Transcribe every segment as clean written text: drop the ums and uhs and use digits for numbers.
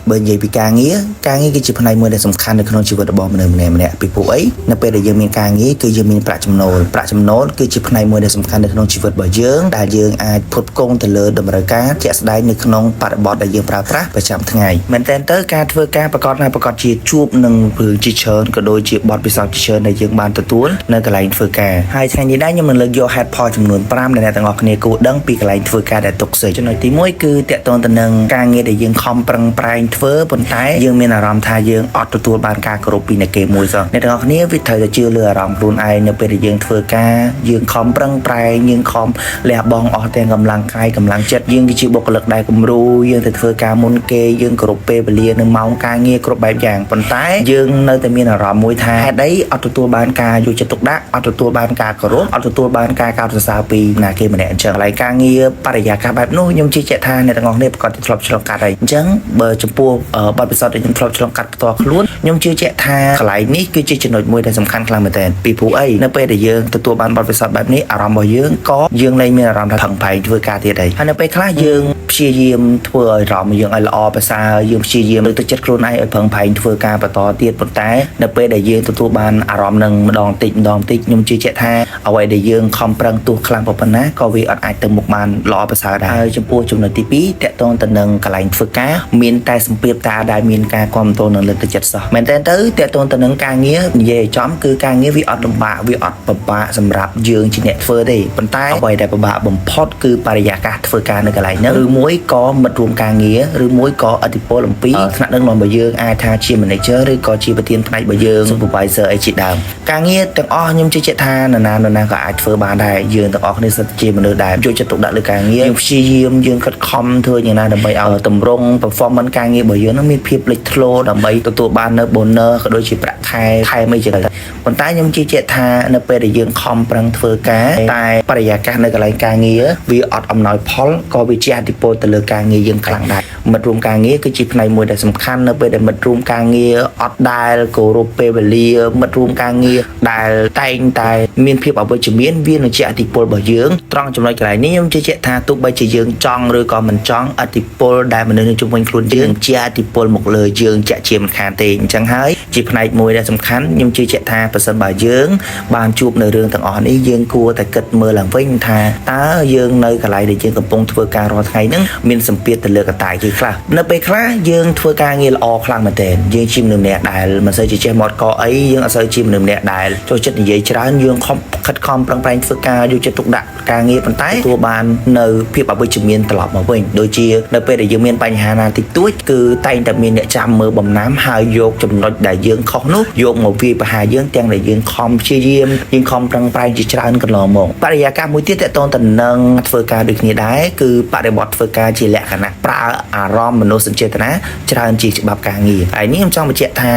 bởi vì bị ca nghĩa cái chụp này mới để sắm khăn được không chịu vật bỏ mình nè bị phụ ấy nó bây giờ dương miền ca nghĩa cứ dương miền bạ chấm nốt cứ chụp này mới để sắm khăn được không chịu vật bỏ dương đại dương ai phụt công từ lơ đầm rơi cá chạy đáy được không bạt bọt đại dương pra và chạm tháng ngày mình tên tới ca thưa caประกอบchỉ chụp nâng vừa chỉ chơn có đôi chỉ bọt bị sao chỉ chơn đại dương ban từ tuôn nơi cái lạnh thưa ca hai thángนี้ได้nhưng mìnhเลยโย head point จำนวน5ในต่างออกเนี่ยกูดังปีกลายធ្វើការដែលตกเสยจนหน่อยទី1គឺតកតងទៅនឹងការងារដែលយើងខំប្រឹងប្រែងធ្វើប៉ុន្តែយើងមានអារម្មណ៍ថាយើងអត់ទទួលបានការគោរពពីអ្នកគេមួយសោះអ្នកទាំងអស់គ្នាវាត្រូវតែជឿលើអារម្មណ៍ខ្លួនឯងនៅពេលដែលយើងធ្វើការយើងខំប្រឹងប្រែងយើងខំលះបង់អស់ទាំងកម្លាំងកាយកម្លាំងចិត្តយើងគឺជាបុគ្គលិកដែលគំរូយើងទៅធ្វើការមុនគេយើងគោរពពេលវេលានៅម៉ោងការងារគ្រប់បែបយ៉ាងប៉ុន្តែយើងនៅតែមានអារម្មណ៍មួយថាហេតុអីអត់ទទួលបានការយកចិត្តទុកដាក់អត់ទទួលបានការគោរពអត់ទទួលបានការកោតសរសើរពីណាគេម្នាក់អញ្ចឹងកន្លែងការងារបរិយាកាសបែបនោះខ្ញុំជឿជាក់ថាអ្នកទាំងអស់គ្នាប្រកាសធ្លាប់ឆ្លងកាត់ហើយអញ្ចឹងបើចំពោះបទពិសោធន៍ដែលខ្ញុំធ្លាប់ឆ្លងកាត់ផ្ទាល់ខ្លួនខ្ញុំជឿជាក់ថាកន្លែងនេះគឺជាចំណុចមួយដែលសំខាន់ខ្លាំងមែនទែនពីព្រោះអីនៅពេលដែលយើងទទួលបានបទពិសោធន៍បែបនេះអារម្មណ៍របស់យើងក៏យើងលែងមានអារម្មណ៍ថាផឹងផែងធ្វើការទៀតហើយហើយនៅពេលខ្លះយើងព្យាយាមធ្វើឲ្យអារម្មណ៍យើងឲ្យល្អប្រសើរយើងព្យាយាមលើកទឹកចិត្តខ្លួនឯងឲ្យផឹងផែងធ្វើការបន្តទៀតប៉ុន្តែនៅពេលដែលយើងទទួលបានអារម្មណ៍នឹងម្ដងតិចខ្ញុំជឿជាក់ថាអ្វីដែលយើងខំប្រឹងទោះខ្លាំងប៉ុណ្ណាក៏វាអត់អាចទៅមុខបានល្អប្រសើរដែរហើយចំពោះចំណុចទី2តកតងទៅនឹងកន្លែងធ្វើការមានតែសម្ពាធតាដែលមានការគ្រប់គ្រងនឹងលើកទឹកចិត្តសោះមែនតើទៅតកតងទៅនឹងការងារនិយាយចំគឺការងារវាអត់លំបាកវាអត់ពិបាកសម្រាប់យើងជាអ្នកធ្វើទេប៉ុន្តែអ្វីដែលពិបាកបំផុតគឺបរិយាកាសធ្វើការនៅកន្លែងហ្នឹងឬមួយក៏មិត្តរួមការងារឬមួយក៏ឥទ្ធិពលអំពីថ្នាក់ដឹកនាំរបស់យើងអាចថាជា manager ឬក៏ជាប្រធានផ្នែករបស់យើង supervisor អីជាដើមការងារទាំងអស់ខ្ញុំជឿជាក់ថានរណាក៏អាចធ្វើបានដែរយើងទាំងអស់គ្នាសិតជាមនុស្សដែលយកចិត្តទុកដាក់លើការងារយើងព្យាយាមយើងខិតខំធ្វើយ៉ាងណាដើម្បីឲ្យតម្រង់ performance ការងាររបស់យើងនឹងមានភាពលេចធ្លោដើម្បីទទួលបាននៅ bonus ក៏ដូចជាប្រាក់ខែអីចឹងដែរប៉ុន្តែខ្ញុំជឿជាក់ថានៅពេលដែលយើងខំប្រឹងធ្វើការតែបរិយាកាសនៅកន្លែងការងារវាអត់អំណោយផលក៏វាជាឥទ្ធិពលទៅលើការងារយើងខ្លាំងដែរមិត្តរួមការងារគឺជាផ្នែកមួយដែលសំខាន់នៅពេលដែលមិត្តរួមការងារអត់ដែលគោរពពេលវេលាមិត្តរួមការងារដែលតែងតែមានភាពអវិជ្ជមានវានឹងជាឥទ្ធិពលរបស់យើងត្រង់ចំណុចកន្លែងនេះខ្ញុំជឿជាក់ថាទោះបីជាយើងចង់ឬក៏មិនចង់ឥទ្ធិពលដែលមនុស្សនៅជុំវិញខ្លួនយើងជាឥទ្ធិពលមកលើយើងជាក់ជាមិនខានទេអញ្ចឹងហើយជាផ្នែកមួយដែលសំខាន់ខ្ញុំជឿជាក់ថាប្រសិនបើយើងបានជួបនៅរឿងទាំងអស់នេះយើងគួរតែគិតមើលឡើងវិញថាតើយើងនៅកន្លែងដែលយើងកំពុងធ្វើការរាល់ថ្ងៃហ្នឹងមានសម្ពាធទៅលើកត្តាគេខ្លះនៅពេលខ្លះយើងធ្វើការងារល្អខ្លាំងមែនទែនយើងជាមនុស្សម្នាក់ដែលមិនសូវជាចេះមាត់កអីយើងអត់សូវជាមនុស្សម្នាក់ដែលចូលចិត្តនិយាយច្រើនយើងខិតខំប្រឹងប្រែងធ្វើការយកចិត្តទុកដាក់ការងារប៉ុន្តែទទួលបាននៅភាពអវិជ្ជមានត្រឡប់មកវិញដូចជានៅពេលដែលយើងមានបញ្ហាណាតិចតួចគឺតែងតែមានអ្នកចាំមើលបំណាំហើយយកចំណុចដែលយើងខុសនោះយកមកវាយប្រហារយើងទាំងដែលយើងខំព្យាយាមយើងខំប្រឹងប្រែងជាច្រើនកន្លងមកបរិយាកាសមួយទៀតតកតងទៅនឹងធ្វើការដូចគ្នាដែរគឺបរិបទធ្វើការជាលក្ខណៈប្រើអារម្មណ៍មនោសញ្ចេតនាច្រើនជាច្បាប់ការងារហើយនេះខ្ញុំចង់បញ្ជាក់ថា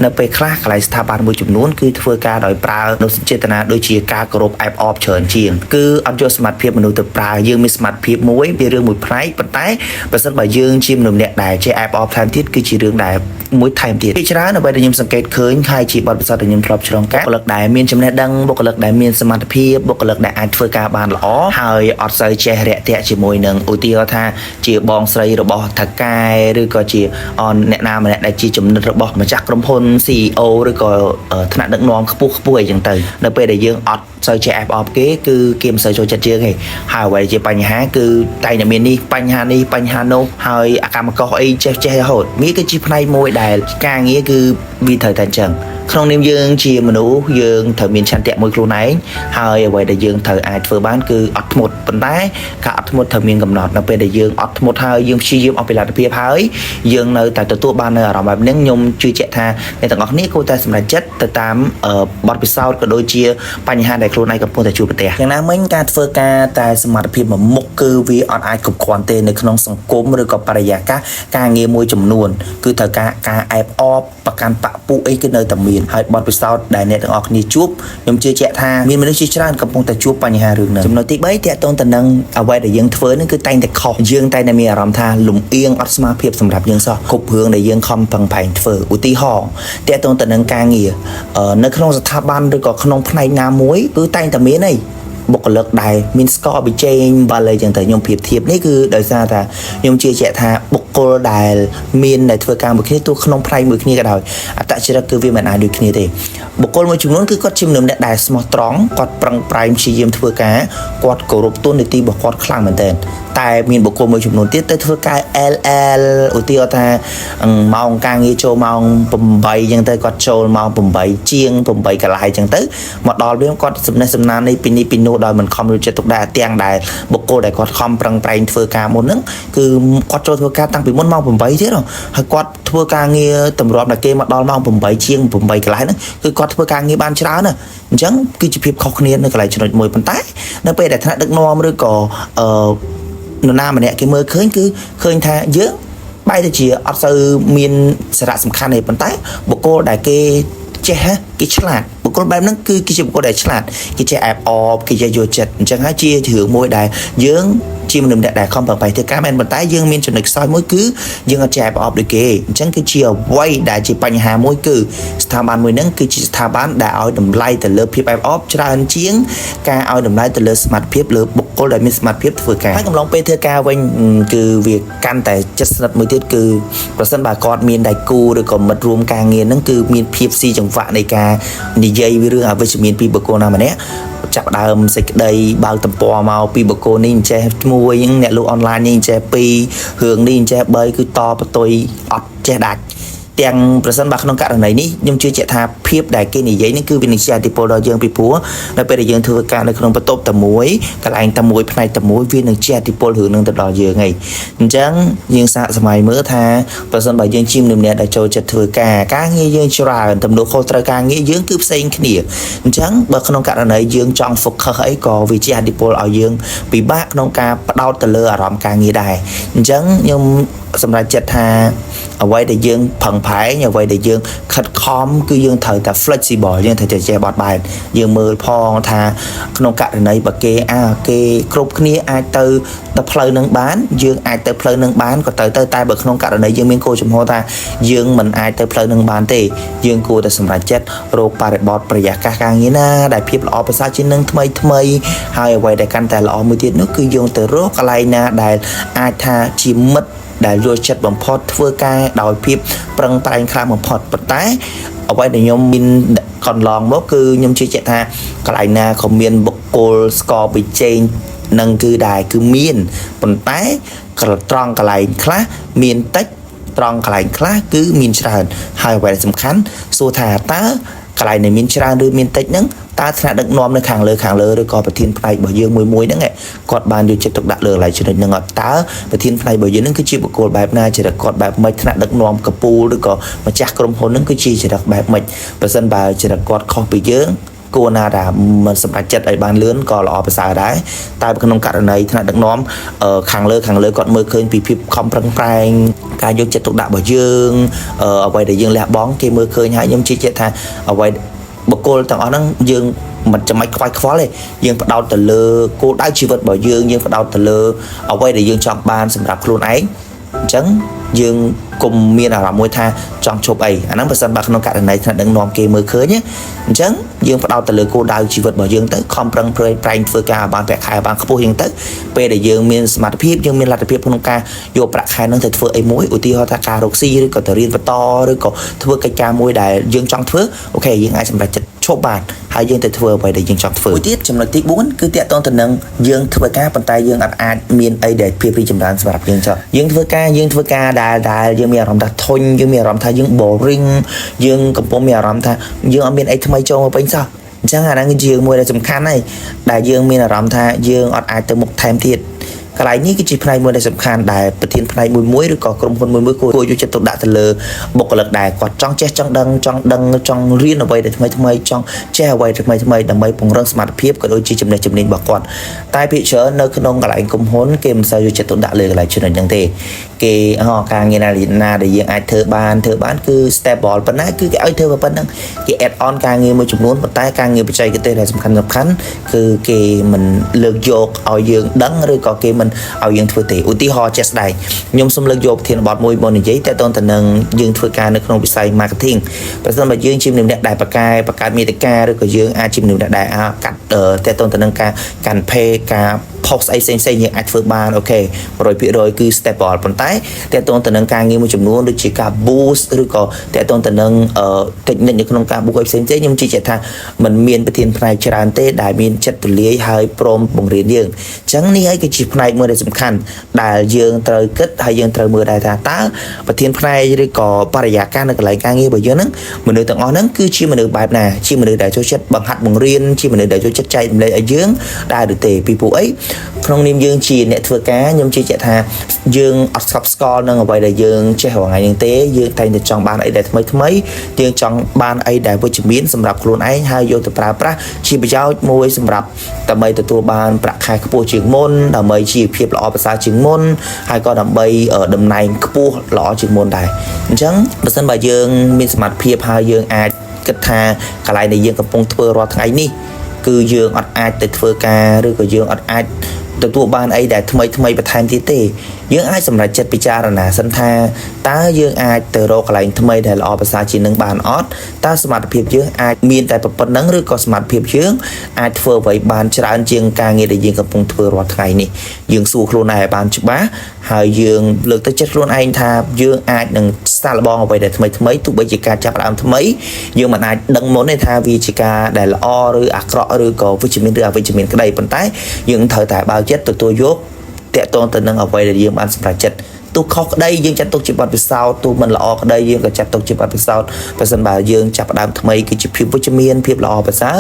នៅពេលខ្លះកន្លែងស្ថាប័នមួយចំនួនគឺធ្វើការដោយប្រើមនោសញ្ចេតនាដូចជាការគោរពអែបអបច្រើនជាងគឺអត់យកសមត្ថភាពមនុស្សទៅប្រើយើងមានសមត្ថភាពមួយវារឿងមួយផ្នែកប៉ុន្តែបើសិនបើយើងជាមនុស្សម្នាក់ដែលចេះអែបអបថែមទៀតគឺជារឿងដែលមួយថែមទៀតពីច្រើនអ្វីដែលខ្ញុំសង្កេតឃើញហើយជាបទពិសោធន៍ដែលខ្ញុំធ្លាប់ឆ្លងកាត់បុគ្គលិកដែលមានចំណេះដឹងបុគ្គលិកដែលមានសមត្ថភាពបុគ្គលិកដែលអាចធ្វើការបានល្អហើយអត់សូវចេះរាក់ទាក់ជាមួយនឹងឧទាហរណ៍ថាជាបងស្រីរបស់ថៅកែឬក៏ជាអ្នកណាម្នាក់ដែលជាចំណិតរបស់ម្ចាស់ក្រុមហ៊ុន CEO ឬក៏ថ្នាក់ដឹកនាំខ្ពស់អីចឹងទៅនៅពេលដែលយើងអត់សូវចេះអែបអបគេគឺគេមិនសូវចូលចិត្តយើងទេហើយអ្វីជាបញ្ហាគឺតែតែមាននេះបញ្ហានោះហើយអកម្មករអីចេះរហូតវាគឺជាផ្នែកមួយដែលការងារគឺវាត្រូវតែអញ្ចឹងក្នុងនាមយើងជាមនុស្សយើងត្រូវមានឆន្ទៈមួយខ្លួនឯងហើយអ្វីដែលយើងត្រូវអាចធ្វើបានគឺអត់ធ្មត់ប៉ុន្តែការអត់ធ្មត់ត្រូវមានកំណត់នៅពេលដែលយើងអត់ធ្មត់ហើយយើងព្យាយាមអស់ពីលទ្ធភាពហើយយើងនៅតែទទួលបាននៅអារម្មណ៍បែបនេះខ្ញុំជឿជាក់ថាអ្នកទាំងអស់គ្នាគួរតែសម្រេចចិត្តទៅតាមបទពិសោធន៍ក៏ដូចជាបញ្ហាដែលខ្លួនឯងកំពុងតែជួបប្រទះយ៉ាងណាមិញការធ្វើការតែសមត្ថភាពមួយមុខគឺវាអត់អាចគ្រប់គ្រាន់ទេនៅក្នុងសង្គមឬក៏បរិយាកាសការងារមួយចំនួនគឺត្រូវការអែបអបប្រកាន់បពុអីគឺនៅតែមានហើយបទពិសោធន៍ដែលអ្នកទាំងអស់គ្នាជួបខ្ញុំជឿជាក់ថាមានមនុស្សជាច្រើនកំពុងតែជួបបញ្ហារឿងនេះចំណុចទី3តាក់ទងទៅនឹងអ្វីដែលយើងធ្វើនេះគឺតែងតែខុសយើងតែងតែមានអារម្មណ៍ថាលំអៀងអត់ស្មារតីសម្រាប់យើងសោះគ្រប់រឿងដែលយើងខំប្រឹងប្រែងធ្វើឧទាហរណ៍តាក់ទងទៅនឹងការងារនៅក្នុងស្ថាប័នឬក៏ក្នុងផ្នែកណាមួយគឺតែងតែមាន បុគ្គលិកដែលមានស្ករបិជែងបើលើចឹងទៅខ្ញុំប្រៀបធៀបនេះគឺដោយសារថាខ្ញុំជឿជាក់ថាបុគ្គលដែលមានដែលធ្វើការមួយគ្នាទោះក្នុងផ្នែកមួយគ្នាក៏ដោយអត្តចរិតគឺវាមិនអាចដូចគ្នាទេបុគ្គលមួយចំនួនគឺគាត់ជាមនុស្សដែលស្មោះត្រង់គាត់ប្រឹងប្រែងព្យាយាមធ្វើការគាត់គោរពទូននីតិរបស់គាត់ខ្លាំងមែនទែនតែមានបុគ្គលមួយចំនួនទៀតទៅធ្វើការ LL ឧទាហរណ៍ថាម៉ោងការងារចូលម៉ោង8ចឹងទៅគាត់ចូលម៉ោង8ជាង8កន្លះចឹងទៅមកដល់វាគាត់សំណេះសំណាលនេះពីនេះពីនោះដោយមិនខំរួចចិត្តទុកដែរទាំងដែលបុគ្គលដែលគាត់ខំប្រឹងប្រែងធ្វើការមុនហ្នឹងគឺគាត់ចូលធ្វើការតាំងពីមុនម៉ោង8ទៀតហើយគាត់ធ្វើការងារតម្រាំតែគេមកដល់ម៉ោង8ជាង8កន្លះហ្នឹងគឺគាត់ធ្វើការងារបានច្រើនណាអញ្ចឹងគឺជាភាពខុសគ្នានៅកន្លែងចំណុចមួយប៉ុន្តែនៅពេលដែលថ្នាក់ដឹកនាំឬក៏នរណាម្នាក់គេមើលឃើញគឺឃើញថាយើងបែរទៅជាអត់សូវមានសារៈសំខាន់ទេប៉ុន្តែបុគ្គលដែលគេចេះគេឆ្លាតបុគ្គលបែបហ្នឹងគឺជាបុគ្គលដែលឆ្លាតគេចេះអែបអបគេចេះយល់ចិត្តអញ្ចឹងហើយជារឿងមួយដែលយើងជាមនុស្សដែលខំប្រឹងប្រែងធ្វើការមែនប៉ុន្តែយើងមានចំណុចខ្សោយមួយគឺយើងអត់ចេះអែបអបដូចគេអញ្ចឹងគឺជាអ្វីដែលជាបញ្ហាមួយគឺស្ថាប័នមួយហ្នឹងគឺជាស្ថាប័នដែលឲ្យតម្លៃទៅលើភាពអែបអបច្រើនជាងការឲ្យតម្លៃទៅលើសមត្ថភាពលើបុគ្គលដែលមានសមត្ថភាពធ្វើការហើយកំឡុងពេលធ្វើការវិញគឺវាកាន់តែចិត្តស្និទ្ធមួយទៀតគឺប្រសិនបើគាត់មានដៃគូឬក៏មិត្តរួមការងារហ្នឹងគឺមានភាពស៊ីចង្វាក់នៃការនិយាយរឿងអវិជ្ជមានពីបុគ្គលណាម្នាក់ចាប់ដើមសេចក្តីបើកទំព័រមកពីបុគ្គលនេះអញ្ចេះមួយអ្នកលក់អនឡាញនេះអញ្ចេះ2រឿងនេះអញ្ចេះ3គឺតបតុយអត់ចេះដាច់ទាំងប្រសិនបើក្នុងករណីនេះខ្ញុំជឿជាក់ថាភាពដែលគេនិយាយនេះគឺវានឹងជាឥទ្ធិពលដល់យើងពីព្រោះនៅពេលដែលយើងធ្វើការនៅក្នុងបន្ទប់តែមួយកន្លែងតែមួយផ្នែកតែមួយវានឹងជាឥទ្ធិពលរឿងនឹងទៅដល់យើងហើយអញ្ចឹងយើងសាកសម័យមើលថាប្រសិនបើយើងជាមនុស្សម្នាក់ដែលចូលចិត្តធ្វើការងារយើងច្រើនទំនួលខុសត្រូវការងារយើងគឺផ្សេងគ្នាអញ្ចឹងបើក្នុងករណីយើងចង់ focus អីក៏វាជាឥទ្ធិពលឲ្យយើងពិបាកក្នុងការផ្ដោតទៅលើអារម្មណ៍ការងារដែរអញ្ចឹងខ្ញុំសម្រាប់ចិត្តថាអ្វីដែលយើងផឹងផែងអ្វីដែលយើងខិតខំគឺយើងត្រូវតែ flexible យើងត្រូវតែចេះបត់បែនយើងមើលផងថាក្នុងករណីបើគេគ្រប់គ្នាអាចទៅផ្លូវនឹងបានយើងអាចទៅផ្លូវនឹងបានក៏ទៅតែបើក្នុងករណីយើងមានគោលចំហថាយើងមិនអាចទៅផ្លូវនឹងបានទេយើងគួរតែសម្រេចចិត្តរកបរិបទប្រយាកាសការងារណាដែលភាពល្អប្រសើរជាងនឹងថ្មីហើយអ្វីដែលកាន់តែល្អមួយទៀតនោះគឺយើងទៅរកកន្លែងណាដែលអាចថាជាមិត្តដែលយល់ចិត្តបំផុតធ្វើការដោយភាពប្រឹងប្រែងខ្លាំងបំផុតប៉ុន្តែអ្វីដែលខ្ញុំមានកន្លងមកគឺខ្ញុំជឿជាក់ថាកន្លែងណាក៏មានបុគ្គលស្គរបិជែងនឹងគឺមានប៉ុន្តែត្រង់កន្លែងខ្លះមានតិចត្រង់កន្លែងខ្លះគឺមានច្រើនហើយអ្វីដែលសំខាន់សួរថាតើកន្លែងដែលមានច្រើនឬមានតិចហ្នឹងតើថ្នាក់ដឹកនាំនៅខាងលើឬក៏ប្រធានផ្នែករបស់យើងមួយហ្នឹងគាត់បានយកចិត្តទុកដាក់លើកន្លែងចំណុចហ្នឹងអត់តើប្រធានផ្នែករបស់យើងហ្នឹងគឺជាបុគ្គលបែបណាចរិតគាត់បែបម៉េចថ្នាក់ដឹកនាំកពូលឬក៏ម្ចាស់ក្រុមហ៊ុនហ្នឹងគឺជាចរិតបែបម៉េចបើសិនបើចរិតគាត់ខុសពីយើងគួរណាដែលមិនសម្រេចចិត្តឲ្យបានលឿនក៏ល្អប្រសើរដែរតែក្នុងករណីថ្នាក់ដឹកនាំខាងលើគាត់មើលឃើញពីភាពខំប្រឹងប្រែងការយកចិត្តទុកដាក់របស់យើងអ្វីដែលយើងលះបង់គេមើលឃើញហើយខ្ញុំជឿជាក់ថាអ្វីបុគ្គលទាំងអស់ហ្នឹងយើងមិនចាំបាច់ខ្វាយខ្វល់ទេយើងផ្ដោតទៅលើគោលដៅជីវិតរបស់យើងផ្ដោតទៅលើអ្វីដែលយើងចង់បានសម្រាប់ខ្លួនឯងអញ្ចឹងយើងកុំមានអារម្មណ៍មួយថាចង់ឈប់អីអាហ្នឹងបើសិនបើក្នុងករណីថ្នាក់ដឹកនាំគេមើលឃើញអញ្ចឹងយើងផ្ដោតទៅលើគោលដៅជីវិតរបស់យើងទៅខំប្រឹងប្រែងធ្វើការឲ្យបានប្រាក់ខែឲ្យបានខ្ពស់យ៉ាងទៅពេលដែលយើងមានសមត្ថភាពយើងមានលទ្ធភាពក្នុងការយកប្រាក់ខែហ្នឹងទៅធ្វើអីមួយឧទាហរណ៍ថាការរកស៊ីឬក៏ទៅរៀនបន្តឬក៏ធ្វើកិច្ចការមួយដែលយើងចង់ធ្វើអូខេយើងអាចសម្រេចចិត្តឈប់បានហើយយើងទៅធ្វើអ្វីដែលយើងចង់ធ្វើមួយទៀតចំណុចទី4គឺតាក់ទងទៅនឹងយើងធ្វើការប៉ុន្តែយើងអាចមានអីដែលភាពរីកចម្រើនសម្រាប់យើងចុះយើងធ្វើការដែលយើងមានអារម្មណ៍ថាធុញយើងមានអារម្មណ៍ថាយើង boring យើងកំពុងមានអារម្មណ៍ថាយើងអត់មានអីថ្មីចូលមកពេញសោះអញ្ចឹងអាហ្នឹងគឺជាមួយដែលសំខាន់ហើយដែលយើងមានអារម្មណ៍ថាយើងអត់អាចទៅមុខថែមទៀតកន្លែងនេះគឺជាផ្នែកមួយដែលសំខាន់ដែលប្រធានផ្នែកមួយឬក៏ក្រុមហ៊ុនមួយគួរយកចិត្តទុកដាក់ទៅលើបុគ្គលិកដែលគាត់ចង់ចេះចង់ដឹងចង់រៀនអ្វីដែលថ្មីចង់ចេះអ្វីថ្មីដើម្បីពង្រឹងសមត្ថភាពក៏ដូចជាចំណេះជំនាញរបស់គាត់តែភាគច្រើននៅក្នុងកន្លែងក្រុមហ៊ុនគេមិនសូវយកចិត្តទុកដាក់លើកន្លែងចំណុចហ្នឹងទេគេការងារណាដែលយើងអាចធ្វើបានគឺ stable ប៉ុណ្ណាគឺគេឲ្យធ្វើប៉ុណ្ណឹងគេ add on ការងារមួយចំនួនប៉ុន្តែការងារបច្ចេកទេសដែលសំខាន់គឺគេមិនលើកយកឲ្យយើងដឹងឬក៏គេមិន ឲ្យយើងធ្វើទេឧទាហរណ៍ជាក់ស្ដែងខ្ញុំសូមលើកយកប្រធានបទមួយមកនិយាយតែតទៅនឹងយើងធ្វើការនៅក្នុងវិស័យ marketing ប្រសិនបើយើងជាមនុស្សម្នាក់ដែលបង្កើតមាតិកាឬក៏យើងអាចជាមនុស្សដែលកាត់តែតទៅនឹងការកាន់ pay ការ post អីផ្សេងៗយើងអាចធ្វើបានអូខេ 100%គឺ stable ប៉ុន្តែតែតទៅនឹងការងារមួយចំនួនដូចជាការ boost ឬក៏តែតទៅនឹង technique នៅក្នុងការ boost អីផ្សេងៗខ្ញុំជឿជាក់ថាมันមានប្រធានផ្នែកច្រើនទេដែលមានចិត្តទូលាយហើយព្រមបង្រៀនយើងអញ្ចឹងនេះហើយគឺជាផ្នែកមួយដែលសំខាន់ដែលយើងត្រូវគិតហើយយើងត្រូវមើលដែរថាតើប្រធានផ្នែកឬក៏បរិយាកាសនៅកន្លែងការងាររបស់យើងហ្នឹងមនុស្សទាំងអស់ហ្នឹងគឺជាមនុស្សបែបណាជាមនុស្សដែលចូលចិត្តបង្ហាត់បង្រៀនជាមនុស្សដែលចូលចិត្តចែករំលែកឲ្យយើងដែរឬទេពីព្រោះអីក្នុងនាមយើងជាអ្នកធ្វើការខ្ញុំជឿជាក់ថាយើងអត់ស្កប់ស្កល់នឹងអ្វីដែលយើងចេះរាល់ថ្ងៃហ្នឹងទេយើងតែងតែចង់បានអីដែលថ្មីយើងចង់បានអីដែលវិជ្ជមានសម្រាប់ខ្លួនឯងហើយយកទៅប្រើប្រាស់ជាប្រយោជន៍មួយសម្រាប់ដើម្បីទទួលបានប្រាក់ខែខ្ពស់ជាងមុនដើម្បីជីវភាពល្អប្រសើរជាងមុនហើយក៏ដើម្បីតំណែងខ្ពស់ល្អជាងមុនដែរអញ្ចឹងបើសិនបើយើងមានសមត្ថភាពហើយយើងអាចគិតថាកន្លែងដែលយើងកំពុងធ្វើរាល់ថ្ងៃនេះគឺយើងអត់អាចទៅធ្វើការឬក៏យើងអត់អាចទទួលបានអីដែលថ្មីបន្ថែមទៀតទេយើងអាចសម្រេចចិត្តពិចារណាសិនថាតើយើងអាចទៅរកកន្លែងថ្មីដែលល្អប្រសើរជាងនឹងបានអត់តើសមត្ថភាពយើងអាចមានតែប៉ុណ្្នឹងឬក៏សមត្ថភាពយើងអាចធ្វើអ្វីបានច្រើនជាងការងារដែលយើងកំពុងធ្វើរាល់ថ្ងៃនេះយើងសួរខ្លួនឯងឲ្យបានច្បាស់ហើយយើងលើកទឹកចិត្តខ្លួនឯងថាយើងអាចនឹងសាកល្បងអ្វីដែលថ្មីទោះបីជាការចាប់ផ្ដើមថ្មីយើងមិនអាចដឹងមុនទេថាវាជាការដែលល្អឬអាក្រក់ឬក៏វិជ្ជមានឬអវិជ្ជមានក្តីប៉ុន្តែយើងត្រូវតែបើកចិត្តទទួលយកតាក់ទងទៅនឹងអ្វីដែលយើងបានសម្រេចចិត្តទោះខុសក្តីយើងចាត់ទុកជាបទពិសោធន៍ទោះមិនល្អក្តីយើងក៏ចាត់ទុកជាបទពិសោធន៍ប្រសិនបើយើងចាប់ផ្ដើមថ្មីគឺជាភាពវិជ្ជមានភាពល្អប្រសើរ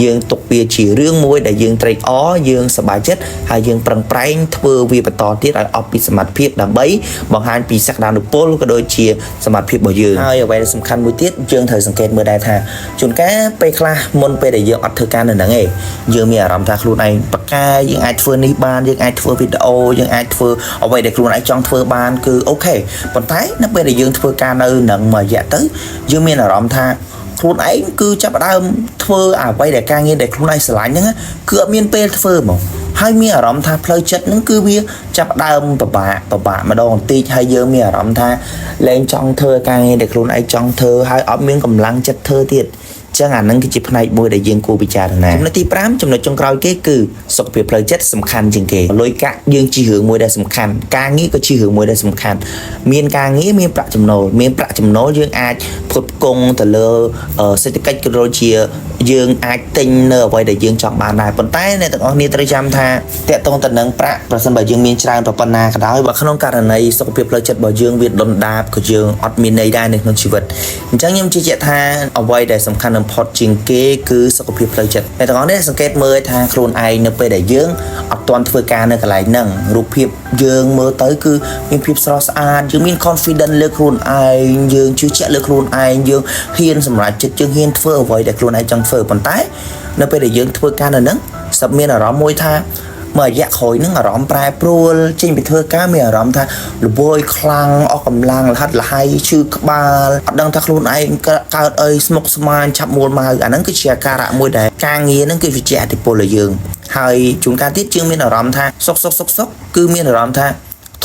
យើងទុកវាជារឿងមួយដែលយើងត្រេកអរយើងសប្បាយចិត្តហើយយើងប្រឹងប្រែងធ្វើវាបន្តទៀតឲ្យអស់ពីសមត្ថភាពដើម្បីបង្ហាញពីសក្តានុពលក៏ដូចជាសមត្ថភាពរបស់យើងហើយអ្វីដែលសំខាន់មួយទៀតយើងត្រូវសង្កេតមើលដែរថាជួនកាលពេលខ្លះមុនពេលដែលយើងអត់ធ្វើការនៅហ្នឹងឯងយើងមានអារម្មណ៍ថាខ្លួនឯងបកកាយយើងអាចធ្វើនេះបានយើងអាចធ្វើវីដេអូយើងអាចធ្វើអ្វីដែលខ្លួនឯងចង់ធ្វើបានគឺអូខេប៉ុន្តែនៅពេលដែលយើងធ្វើការនៅនឹងមួយរយៈទៅយើងមានអារម្មណ៍ថាខ្លួនឯងគឺចាប់ផ្ដើមធ្វើអ្វីដែលការងារដែលខ្លួនឯងស្រឡាញ់ហ្នឹងគឺអត់មានពេលធ្វើហ្មងហើយមានអារម្មណ៍ថាផ្លូវចិត្តហ្នឹងគឺវាចាប់ផ្ដើមពិបាកម្ដងបន្តិចហើយយើងមានអារម្មណ៍ថាលែងចង់ធ្វើការងារដែលខ្លួនឯងចង់ធ្វើហើយអត់មានកម្លាំងចិត្តធ្វើទៀតចឹងអានឹងគឺជាផ្នែកមួយដែលយើងគួរពិចារណាចំណុចទី5ចំណុចចុងក្រោយគេគឺសុខភាពផ្លូវចិត្តសំខាន់ជាងគេលុយកាក់យើងជារឿងមួយដែលសំខាន់ការងារក៏ជារឿងមួយដែលសំខាន់មានការងារមានប្រាក់ចំណូលយើងអាចផ្គត់ផ្គង់ទៅលើសេដ្ឋកិច្ចក៏ដូចជាយើងអាចទិញនៅអ្វីដែលយើងចង់បានដែរប៉ុន្តែអ្នកទាំងអស់គ្នាត្រូវចាំថាតកតងទៅនឹងប្រាក់ប្រសិនបើយើងមានច្រើនប៉ុណ្ណាក៏ដោយបើក្នុងករណីសុខភាពផ្លូវចិត្តរបស់យើងវាដុនដាបក៏យើងអត់មានន័យដែរនៅក្នុងជីវិតអញ្ចឹងខ្ញុំជឿជាក់ថាអ្វីដែលសំខាន់បំផុតជាងគេគឺសុខភាពផ្លូវចិត្តអ្នកទាំងអស់គ្នាសង្កេតមើលថាខ្លួនឯងនៅពេលដែលយើងអត់ទាន់ធ្វើការនៅកន្លែងហ្នឹងរូបភាពយើងមើលទៅគឺមានភាពស្រស់ស្អាតយើងមាន confidence លើខ្លួនឯងយើងជឿជាក់លើខ្លួនឯងយើងហ៊ានសម្រេចចិត្តយើងហ៊ានធ្វើអ្វីដែលខ្លួនឯងចង់ធ្វើប៉ុន្តែនៅពេលដែលយើងធ្វើការនៅហ្នឹងសឹកមានអារម្មណ៍មួយថាមួយរយៈក្រោយហ្នឹងអារម្មណ៍ប្រែប្រួលចេញពីធ្វើការមានអារម្មណ៍ថាល្បួយខ្លាំងអស់កម្លាំងលហិតលហៃឈឺក្បាលអត់ដឹងថាខ្លួនឯងកើតអីស្មុគស្មាញឆាប់មួលម៉ៅអាហ្នឹងគឺជាអាការៈមួយដែលការងារហ្នឹងគឺវាជាឥទ្ធិពលលើយើងហើយជួនកាលទៀតយើងមានអារម្មណ៍ថាសុកគឺមានអារម្មណ៍ថា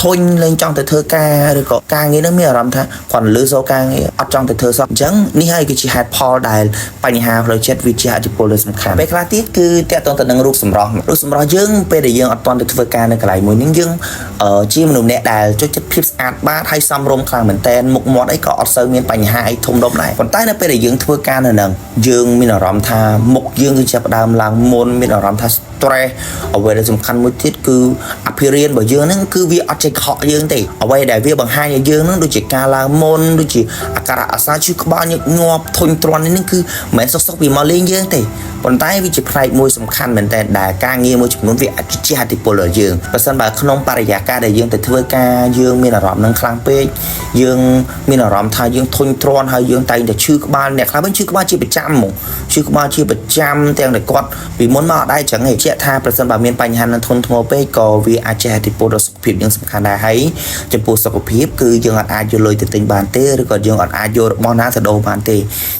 ធុញលែងចង់ទៅធ្វើការឬក៏ការងារហ្នឹងមានអារម្មណ៍ថាគាត់លើសូការងារអត់ចង់ទៅធ្វើសោះអញ្ចឹងនេះហើយគឺជាហេតុផលដែលបញ្ហាផ្លូវចិត្តវាជាឥទ្ធិពលដ៏សំខាន់ពេលខ្លះទៀតគឺតាក់ទងទៅនឹងរូបសម្រស់យើងពេលដែលយើងអត់ទាន់ទៅធ្វើការនៅកន្លែងមួយនេះយើងជាមនុស្សម្នាក់ដែលចូលចិត្តភាពស្អាតបាតហើយសមរម្យខ្លាំងមែនតើមុខមាត់អីក៏អត់សូវមានបញ្ហាអីធំដុំដែរប៉ុន្តែនៅពេលដែលយើងធ្វើការនៅហ្នឹងយើងមានអារម្មណ៍ថាមុខយើងគឺចាប់ផ្ដើមឡើងមុនមានអារម្មណ៍ថា stress អ្វីដែលសំខាន់មួយទៀតគឺអភិរិយរបស់យើងហ្នឹងគឺវាអត់ចេះខកយើងទេអ្វីដែលវាបង្ហាញឲ្យយើងហ្នឹងដូចជាការឡើងមុនដូចជាអាការៈអាសាឈឺក្បាលញឹកញាប់ធុញទ្រាន់នេះគឺមិនមែនសុកពីមកលេងយើងទេប៉ុន្តែវាជាផ្នែកមួយសំខាន់មែនតើដែលការងារមួយចំនួនវាអាចជះឥទ្ធិពលលើយើងបើសិនបើក្នុងបរិយាកាសដែលយើងទៅធ្វើការយើងមានអារម្មណ៍នឹងខ្លាំងពេកយើងមានអារម្មណ៍ថាយើងធុញទ្រាន់ហើយយើងតែងតែឈឺក្បាលអ្នកខ្លះវិញឈឺក្បាលជាប្រចាំហ្មងឈឺក្បាលជាប្រចាំទាំងតែគាត់ពីមុនមកអត់ដែរចឹងឯងជាក់ថាប្រសិនបើមានបញ្ហានឹងធុញធ្ងរពេកក៏វាអាចជះឥទ្ធិពលដល់សុខភាពយើងសំខាន់ដែរហើយចំពោះសុខភាពគឺយើងអាចយកលុយទៅទិញបានទេឬក៏យើងអាចយករបស់ណាទៅដូរបានទេ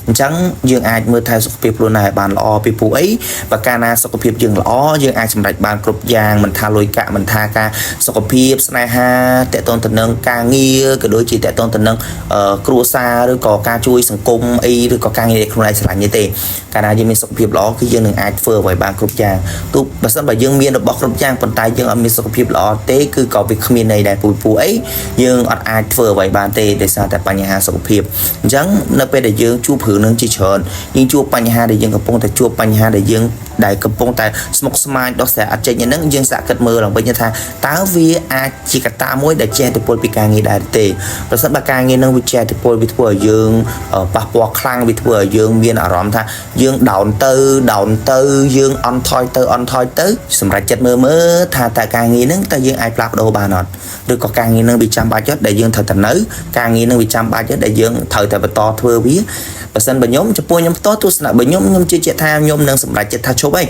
អញ្ចឹងយើងអាចមើលថែសុខភាពខ្លួនឯងបានល្អពី ពួកអីបើកាលណាសុខភាពយើងល្អយើងអាចសម្រេចបានគ្រប់យ៉ាងមិនថាលុយកាក់មិនថាការសុខភាពស្នេហាតេតងទៅនឹងការងារក៏ដូចជាតេតងទៅនឹងគ្រួសារឬក៏ការជួយសង្គមអីឬក៏ការងារខ្លួនឯងស្រឡាញ់ទេកាលណាយើងមានសុខភាពល្អគឺយើងនឹងអាចធ្វើអ្វីបានគ្រប់យ៉ាងទោះបើសិនបើយើងមានរបស់គ្រប់យ៉ាងប៉ុន្តែយើងអត់មានសុខភាពល្អទេគឺក៏វាគ្មានន័យដែរពួកអីយើងអត់អាចធ្វើអ្វីបានទេដោយសារតែបញ្ហាសុខភាពអញ្ចឹងនៅពេលដែលយើងជួបរឿងនឹងជាច្រើនយើងជួបបញ្ហាដែលយើងកំពុងតែជួបបញ្ហាដែលយើងដែលកំពុងតែស្មុគស្មាញដោះស្រាយអត់ចេញហ្នឹងយើងសាកគិតមើលឡើងវិញថាតើវាអាចជាកត្តាមួយដែលជះឥទ្ធិពលពីការងារដែរទេប្រសិនបើការងារហ្នឹងវាជះឥទ្ធិពលវាធ្វើឲ្យយើងប៉ះពាល់ខ្លាំងវាធ្វើឲ្យយើងមានអារម្មណ៍ថាយើង down ទៅយើងអន់ថយទៅសម្រាប់ចិត្តមើលថាតើការងារហ្នឹងតើយើងអាចផ្លាស់ប្ដូរបានអត់ឬក៏ការងារហ្នឹងវាចាំបាច់អត់ដែលយើងត្រូវតែនៅការងារហ្នឹងវាចាំបាច់អត់ដែលយើងត្រូវតែបន្តធ្វើវាបើសិនបើខ្ញុំចំពោះខ្ញុំផ្ទាល់ទស្សនៈបើខ្ញុំជឿជាក់ថាខ្ញុំនឹងសម្រេចចិត្តថាជប់ហើយ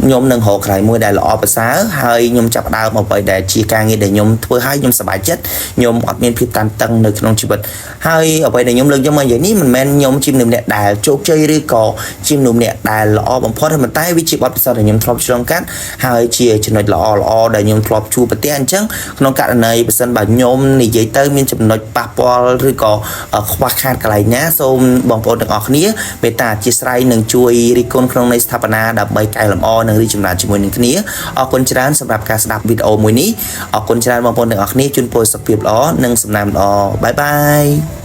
ខ្ញុំនឹងរកកន្លែងមួយដែលល្អប្រសើរហើយខ្ញុំចាប់ដើមអ្វីដែលជាការងារដែលខ្ញុំធ្វើឲ្យខ្ញុំសប្បាយចិត្តខ្ញុំអត់មានភាពតានតឹងនៅក្នុងជីវិតហើយអ្វីដែលខ្ញុំលើកយកមកនិយាយនេះមិនមែនខ្ញុំជាមនុស្សម្នាក់ដែលជោគជ័យឬក៏ជាមនុស្សម្នាក់ដែលល្អបំផុតទេតែវាជាបទពិសោធន៍ដែលខ្ញុំធ្លាប់ឆ្លងកាត់ហើយជាចំណុចល្អដែលខ្ញុំធ្លាប់ជួបប្រទះអញ្ចឹងក្នុងករណីបើសិនបើខ្ញុំនិយាយទៅមានចំណុចប៉ះពាល់ឬក៏ខ្វះខាតកន្លែងណាសូមបងប្អូនទាំងអស់គ្នាមេត្តាអធិស្ឋាននឹងជួយរិះគន់ក្នុងនៃស្ថាបនាដើម្បីកែលម្អនិងរីកចម្រើនជាមួយនឹងគ្នាអរគុណច្រើនសម្រាប់ការស្ដាប់វីដេអូមួយនេះអរគុណច្រើនបងប្អូនទាំងអស់គ្នាជូនពរសុខភាពល្អនិងសំណាងល្អបាយបាយ